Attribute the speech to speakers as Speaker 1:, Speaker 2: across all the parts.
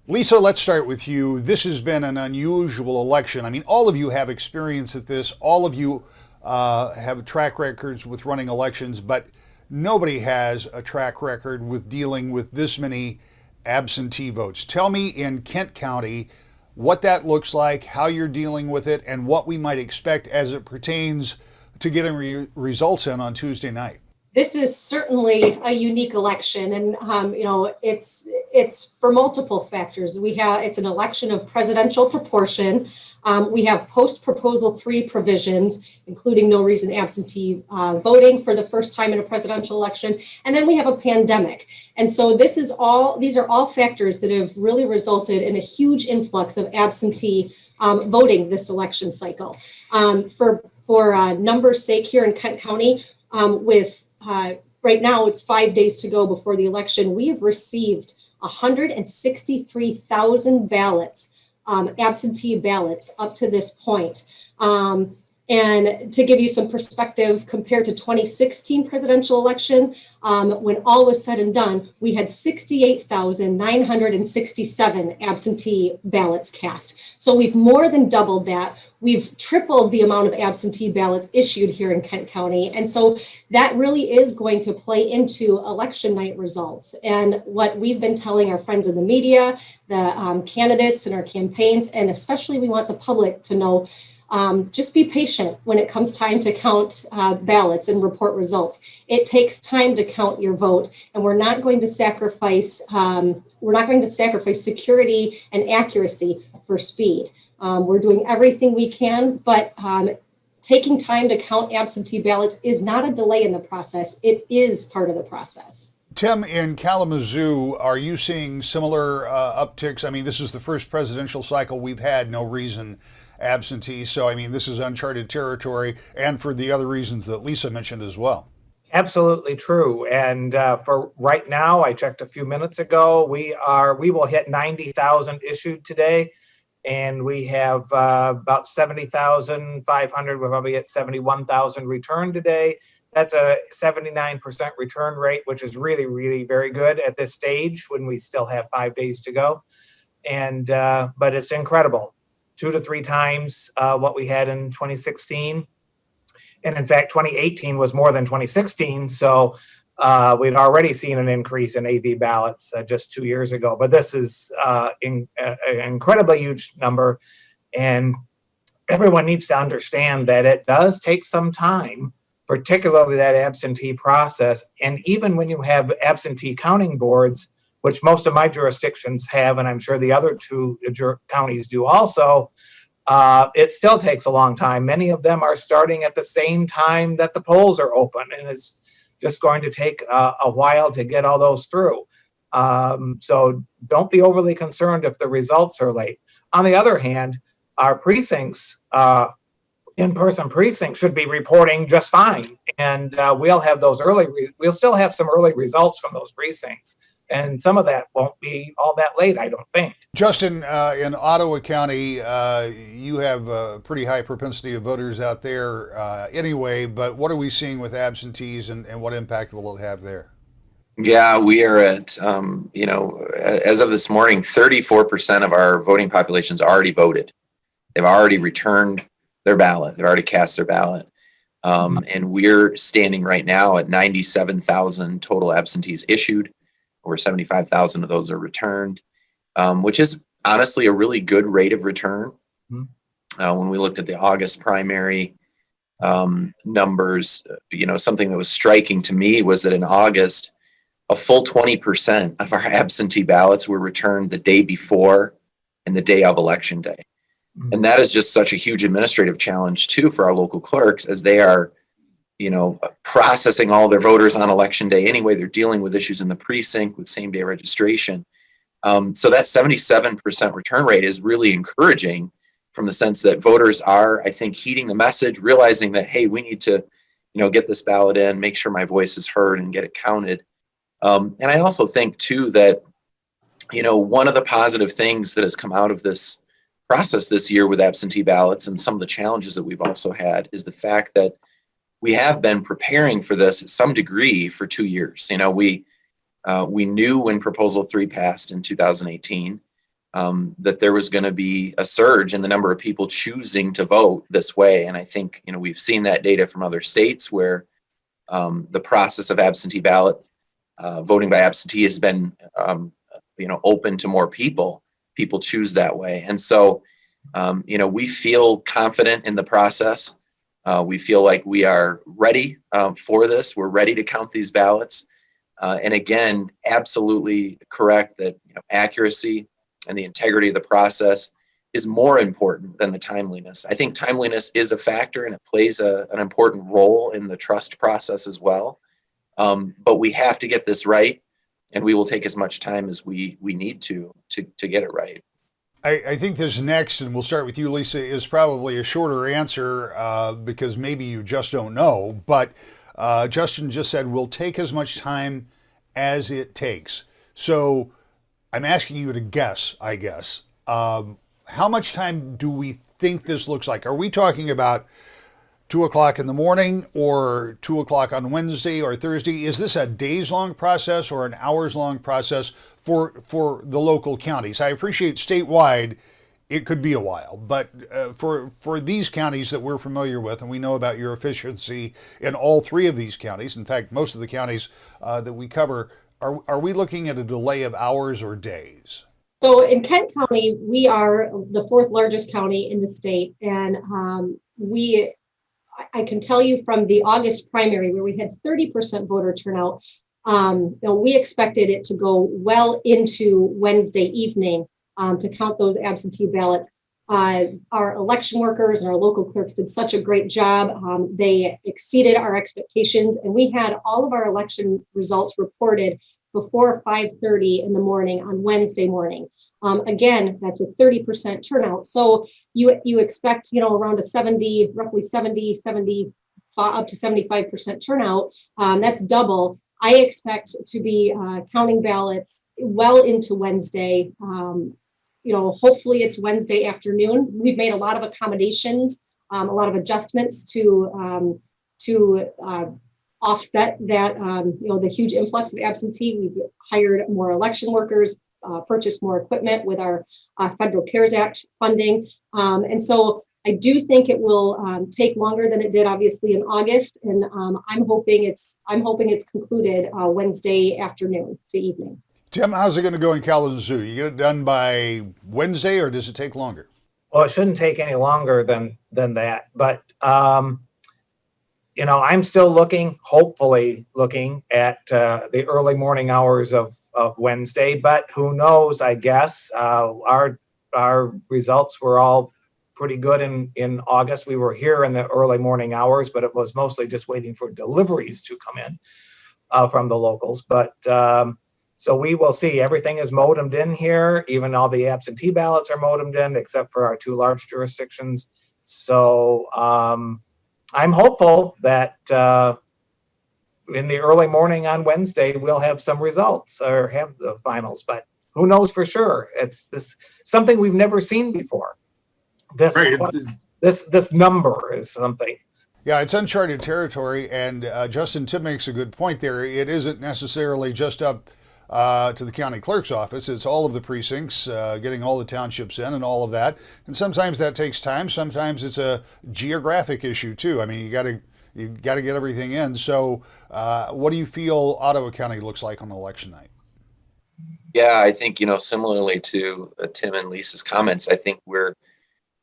Speaker 1: Lisa, let's start with you. This has been an unusual election. I mean, all of you have experience at this. All of you have track records with running elections, but nobody has a track record with dealing with this many absentee votes. Tell me in Kent County what that looks like, how you're dealing with it, and what we might expect as it pertains to getting results in on Tuesday night.
Speaker 2: This is certainly a unique election, and it's for multiple factors. It's an election of presidential proportion. We have post-proposal 3 provisions, including no reason absentee voting for the first time in a presidential election, and then we have a pandemic. And so these are all factors that have really resulted in a huge influx of absentee voting this election cycle. For numbers' sake, here in Kent County, right now, it's 5 days to go before the election. We have received 163,000 ballots, absentee ballots, up to this point. And to give you some perspective, compared to 2016 presidential election, when all was said and done, we had 68,967 absentee ballots cast. So we've more than doubled that. We've tripled the amount of absentee ballots issued here in Kent County. And so that really is going to play into election night results. And what we've been telling our friends in the media, the candidates and our campaigns, and especially we want the public to know, just be patient when it comes time to count ballots and report results. It takes time to count your vote, and we're not going to sacrifice security and accuracy for speed. We're doing everything we can, but taking time to count absentee ballots is not a delay in the process. It is part of the process.
Speaker 1: Tim, in Kalamazoo, are you seeing similar upticks? I mean, this is the first presidential cycle we've had no reason absentee. So, I mean, this is uncharted territory, and for the other reasons that Lisa mentioned as well.
Speaker 3: Absolutely true. And for right now, I checked a few minutes ago, we will hit 90,000 issued today. And we have about 70,500. We're probably at 71,000 returned today. That's a 79% return rate, which is really, really very good at this stage when we still have 5 days to go. And but it's incredible, 2 to 3 times what we had in 2016. And in fact, 2018 was more than 2016. So we'd already seen an increase in AV ballots just 2 years ago, but this is an incredibly huge number. And everyone needs to understand that it does take some time, particularly that absentee process. And even when you have absentee counting boards, which most of my jurisdictions have, and I'm sure the other 2 counties do also, it still takes a long time. Many of them are starting at the same time that the polls are open, and it's just going to take a while to get all those through. So don't be overly concerned if the results are late. On the other hand, our precincts, in-person precincts, should be reporting just fine. And we'll still have some early results from those precincts. And some of that won't be all that late, I don't think.
Speaker 1: Justin, in Ottawa County, you have a pretty high propensity of voters out there anyway, but what are we seeing with absentees and what impact will it have there?
Speaker 4: Yeah, we are at, as of this morning, 34% of our voting population's already voted. They've already returned their ballot. They've already cast their ballot. And we're standing right now at 97,000 total absentees issued. Over 75,000 of those are returned, which is honestly a really good rate of return. When we looked at the August primary numbers, something that was striking to me was that in August, a full 20% of our absentee ballots were returned the day before and the day of election day. And that is just such a huge administrative challenge too for our local clerks, as they are processing all their voters on election day anyway. They're dealing with issues in the precinct with same day registration. So that 77% return rate is really encouraging, from the sense that voters are, I think, heeding the message, realizing that, hey, we need to, get this ballot in, make sure my voice is heard and get it counted. And I also think too that, one of the positive things that has come out of this process this year with absentee ballots and some of the challenges that we've also had is the fact that we have been preparing for this at some degree for 2 years. We knew when Proposal 3 passed in 2018 that there was going to be a surge in the number of people choosing to vote this way. And I think, we've seen that data from other states where the process of absentee ballot, voting by absentee has been, open to more people. People choose that way. And so, we feel confident in the process. We feel like we are ready for this. We're ready to count these ballots. And again, absolutely correct that accuracy and the integrity of the process is more important than the timeliness. I think timeliness is a factor and it plays an important role in the trust process as well. But we have to get this right, and we will take as much time as we need to get it right.
Speaker 1: I think this next, and we'll start with you, Lisa, is probably a shorter answer because maybe you just don't know. But Justin just said, we'll take as much time as it takes. So I'm asking you to guess, I guess. How much time do we think this looks like? Are we talking about 2:00 in the morning or 2:00 on Wednesday or Thursday? Is this a days-long process or an hours-long process for the local counties? I appreciate statewide, it could be a while, but for these counties that we're familiar with, and we know about your efficiency in all three of these counties, in fact, most of the counties that we cover, are we looking at a delay of hours or days?
Speaker 2: So in Kent County, we are the fourth largest county in the state, and I can tell you from the August primary where we had 30% voter turnout, we expected it to go well into Wednesday evening to count those absentee ballots. Our election workers and our local clerks did such a great job. They exceeded our expectations, and we had all of our election results reported before 5:30 in the morning on Wednesday morning. Again, that's with 30% turnout. So you expect, around roughly 70, up to 75% turnout. That's double. I expect to be counting ballots well into Wednesday. Hopefully it's Wednesday afternoon. We've made a lot of accommodations, a lot of adjustments to offset that, the huge influx of absentee. We've hired more election workers, purchased more equipment with our Federal CARES Act funding. And so I do think it will take longer than it did obviously in August. And I'm hoping it's concluded Wednesday afternoon to evening.
Speaker 1: Tim, how's it going to go in Kalamazoo? You get it done by Wednesday or does it take longer?
Speaker 3: Well, it shouldn't take any longer than that. But, I'm still hopefully looking at the early morning hours of Wednesday, but who knows, I guess. Our results were all pretty good in August. We were here in the early morning hours, but it was mostly just waiting for deliveries to come in from the locals. But so we will see. Everything is modemed in here. Even all the absentee ballots are modemed in, except for our two large jurisdictions. So I'm hopeful that in the early morning on Wednesday, we'll have some results or have the finals, but who knows for sure. It's something we've never seen before. This number is something.
Speaker 1: Yeah, it's uncharted territory, and Justin, Tim makes a good point there. It isn't necessarily just up to the county clerk's office. It's all of the precincts, getting all the townships in and all of that. And sometimes that takes time. Sometimes it's a geographic issue too. I mean, you got to get everything in. So what do you feel Ottawa County looks like on election night?
Speaker 4: Yeah, I think, similarly to Tim and Lisa's comments, I think we're,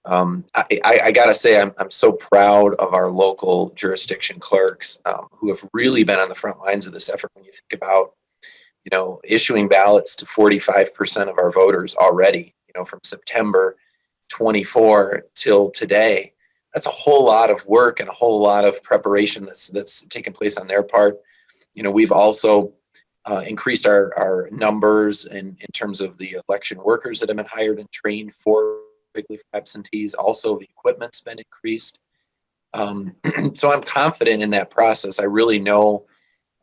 Speaker 4: I got to say, I'm so proud of our local jurisdiction clerks who have really been on the front lines of this effort. When you think about, issuing ballots to 45% of our voters already, from September 24 till today, that's a whole lot of work and a whole lot of preparation that's taken place on their part. We've also increased our numbers in terms of the election workers that have been hired and trained for absentees. Also, the equipment's been increased. So I'm confident in that process. I really know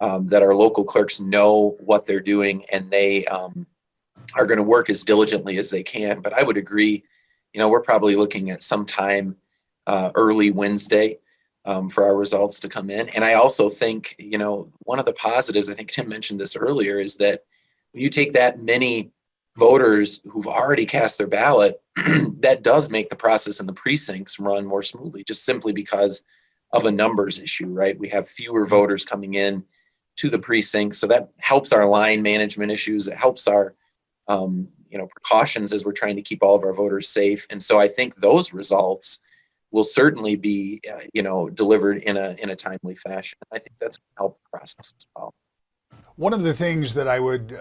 Speaker 4: that our local clerks know what they're doing, and they are going to work as diligently as they can. But I would agree, we're probably looking at sometime early Wednesday for our results to come in. And I also think, one of the positives, I think Tim mentioned this earlier, is that when you take that many voters who've already cast their ballot, that does make the process in the precincts run more smoothly, just simply because of a numbers issue, right? We have fewer voters coming in to the precincts, so that helps our line management issues. It helps our precautions as we're trying to keep all of our voters safe. And so I think those results will certainly be delivered in a timely fashion. I think that's going to help the process as well.
Speaker 1: One of the things that I would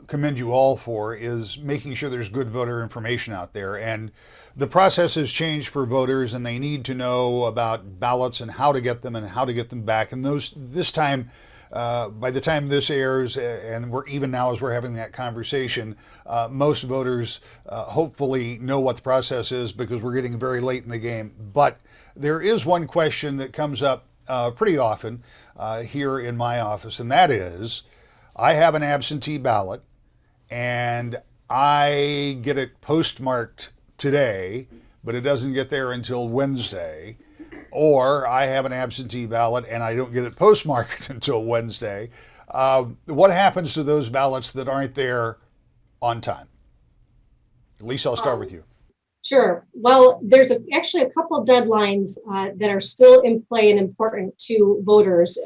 Speaker 1: commend you all for is making sure there's good voter information out there. And the process has changed for voters, and they need to know about ballots and how to get them and how to get them back. And this time, by the time this airs, and we're even now as we're having that conversation, most voters hopefully know what the process is, because we're getting very late in the game. But there is one question that comes up pretty often here in my office, and that is, I have an absentee ballot and I get it postmarked today, but it doesn't get there until Wednesday. Or I have an absentee ballot and I don't get it postmarked until Wednesday. What happens to those ballots that aren't there on time? Lisa, I'll start with you.
Speaker 2: Sure. Well, there's actually a couple of deadlines that are still in play and important to voters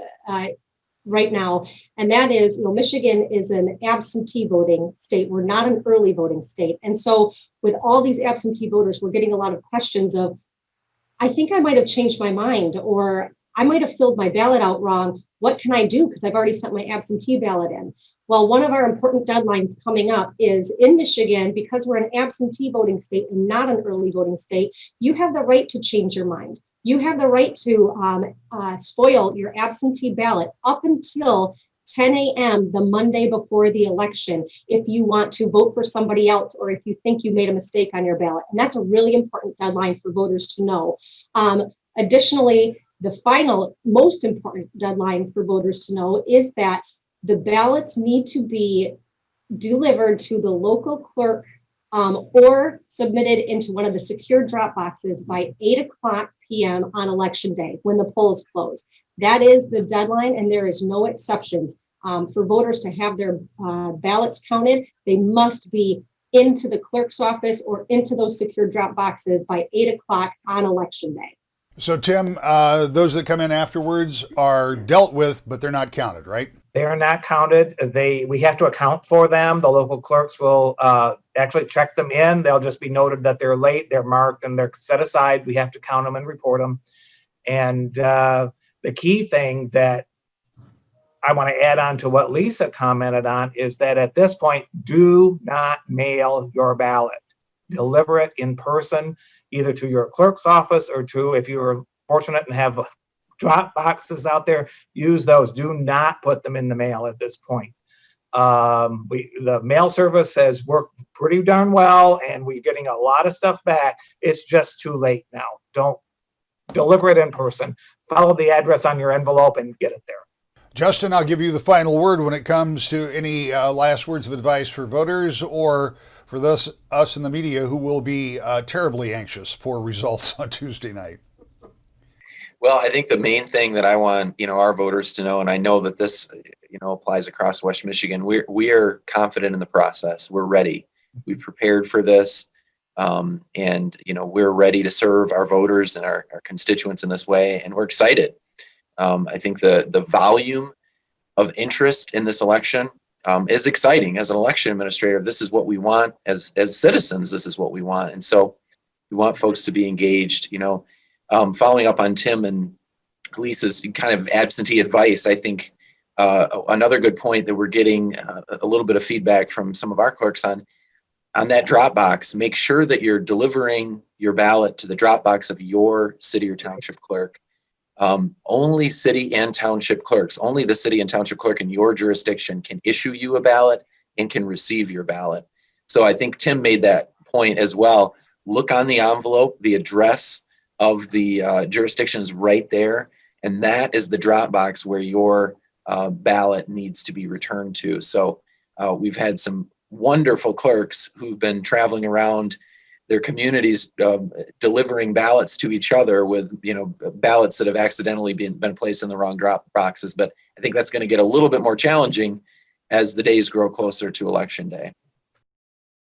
Speaker 2: right now. And that is, Michigan is an absentee voting state. We're not an early voting state. And so with all these absentee voters, we're getting a lot of questions of, I think I might have changed my mind, or I might have filled my ballot out wrong. What can I do? Because I've already sent my absentee ballot in. Well, one of our important deadlines coming up is in Michigan, because we're an absentee voting state and not an early voting state, you have the right to change your mind. You have the right to spoil your absentee ballot up until 10 a.m. the Monday before the election if you want to vote for somebody else, or if you think you made a mistake on your ballot. And that's a really important deadline for voters to know. Additionally, the final most important deadline for voters to know is that the ballots need to be delivered to the local clerk or submitted into one of the secure drop boxes by 8:00 p.m. on election day when the polls close. That is the deadline, and there is no exceptions. For voters to have their ballots counted, they must be into the clerk's office or into those secure drop boxes by 8:00 on election day.
Speaker 1: So, Tim, those that come in afterwards are dealt with, but they're not counted, right?
Speaker 3: They are not counted. We have to account for them. The local clerks will actually check them in. They'll just be noted that they're late, they're marked, and they're set aside. We have to count them and report them. And the key thing that I want to add on to what Lisa commented on is that at this point, do not mail your ballot. Deliver it in person, either to your clerk's office or to, if you're fortunate and have drop boxes out there, use those. Do not put them in the mail at this point. The mail service has worked pretty darn well, and we're getting a lot of stuff back. It's just too late now. Don't deliver it in person. Follow the address on your envelope and get it there.
Speaker 1: Justin, I'll give you the final word when it comes to any last words of advice for voters, or for us in the media who will be terribly anxious for results on Tuesday night.
Speaker 4: Well, I think the main thing that I want, our voters to know, and I know that this, applies across West Michigan, we are confident in the process. We're ready. We've prepared for this. And we're ready to serve our voters and our constituents in this way. And we're excited. I think the volume of interest in this election is exciting. As an election administrator, this is what we want. As citizens, this is what we want. And so we want folks to be engaged. Following up on Tim and Lisa's kind of absentee advice, I think another good point that we're getting a little bit of feedback from some of our clerks on that drop box. Make sure that you're delivering your ballot to the drop box of your city or township clerk. Only city and township clerks, only the city and township clerk in your jurisdiction can issue you a ballot and can receive your ballot. So I think Tim made that point as well. Look on the envelope, the address of the jurisdiction is right there. And that is the drop box where your ballot needs to be returned to. So we've had some wonderful clerks who've been traveling around their communities delivering ballots to each other with ballots that have accidentally been placed in the wrong drop boxes. But I think that's going to get a little bit more challenging as the days grow closer to election day.